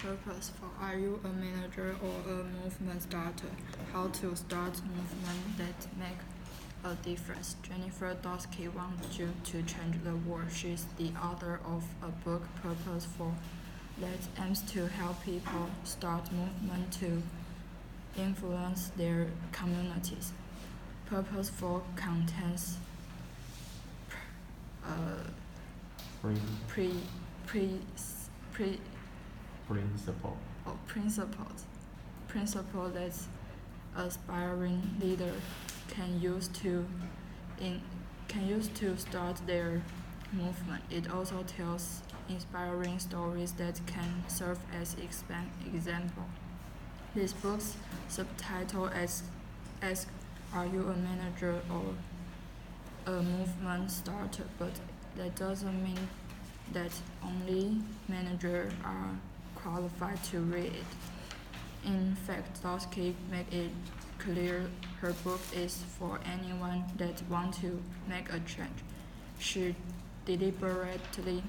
Purposeful. Are you a manager or a movement starter? How to start movement that make a difference. Jennifer Dorsey wants you to change the world. She's the author of a book, Purposeful, that aims to help people start movement to influence their communities. Purposeful contains principle that aspiring leader can use to start their movement. It also tells inspiring stories that can serve as example. This book's subtitle asks, "Are you a manager or a movement starter?" But that doesn't mean that only managers are qualified to read it. In fact, Dorsey made it clear her book is for anyone that wants to make a change. She deliberately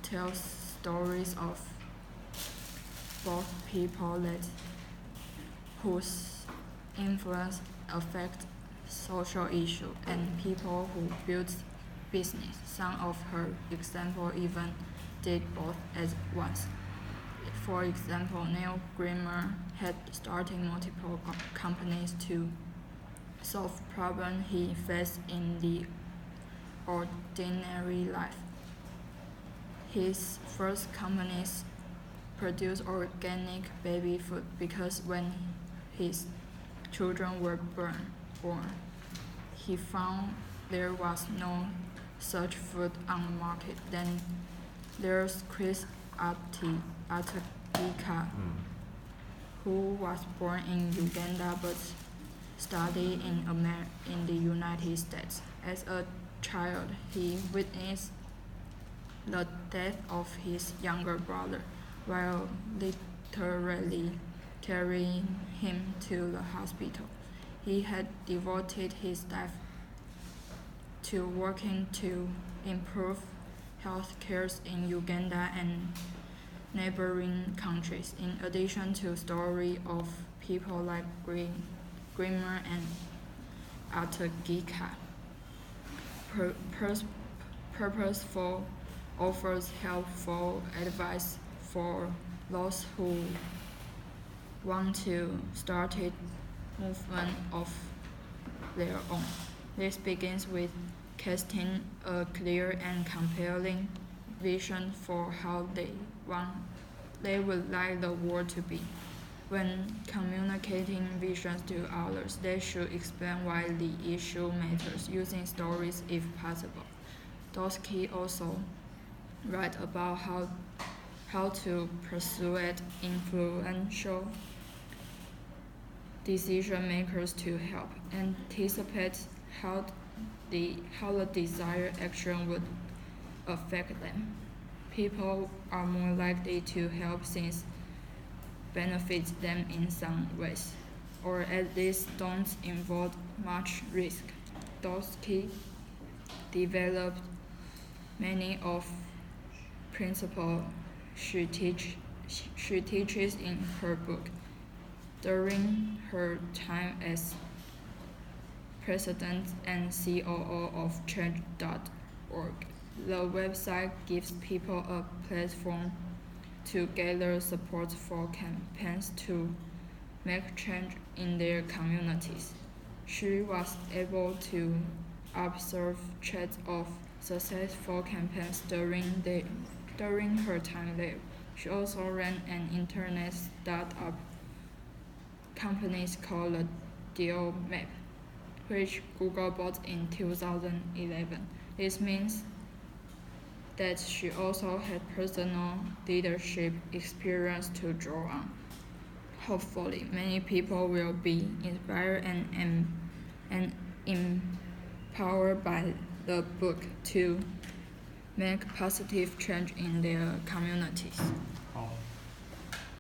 tells stories of both people whose influence affects social issues and people who build business. Some of her examples even did both at once. For example, Neil Greimer had started multiple companies to solve problems he faced in the ordinary life. His first companies produced organic baby food because when his children were born, he found there was no such food on the market. Then there's Chris Atagika, who was born in Uganda but studied in the United States. As a child, he witnessed the death of his younger brother while literally carrying him to the hospital. He had devoted his life to working to improve health care in Uganda and neighboring countries. In addition to stories of people like Greimer and Atagika, Purposeful offers helpful advice for those who want to start a movement of their own. This begins with casting a clear and compelling vision for how they would like the world to be. When communicating visions to others, they should explain why the issue matters, using stories if possible. Dorsey also writes about how to persuade influential decision makers to help anticipate how the desired action would affect them. People are more likely to help things benefit them in some ways, or at least don't involve much risk. Dorsey developed many of principles she teaches in her book. During her time as president and COO of Change.org, the website gives people a platform to gather support for campaigns to make change in their communities. She was able to observe threads of successful campaigns during her time there. She also ran an internet startup company called the Deal Map, which Google bought in 2011. This means that she also had personal leadership experience to draw on. Hopefully, many people will be inspired and empowered by the book to make positive change in their communities.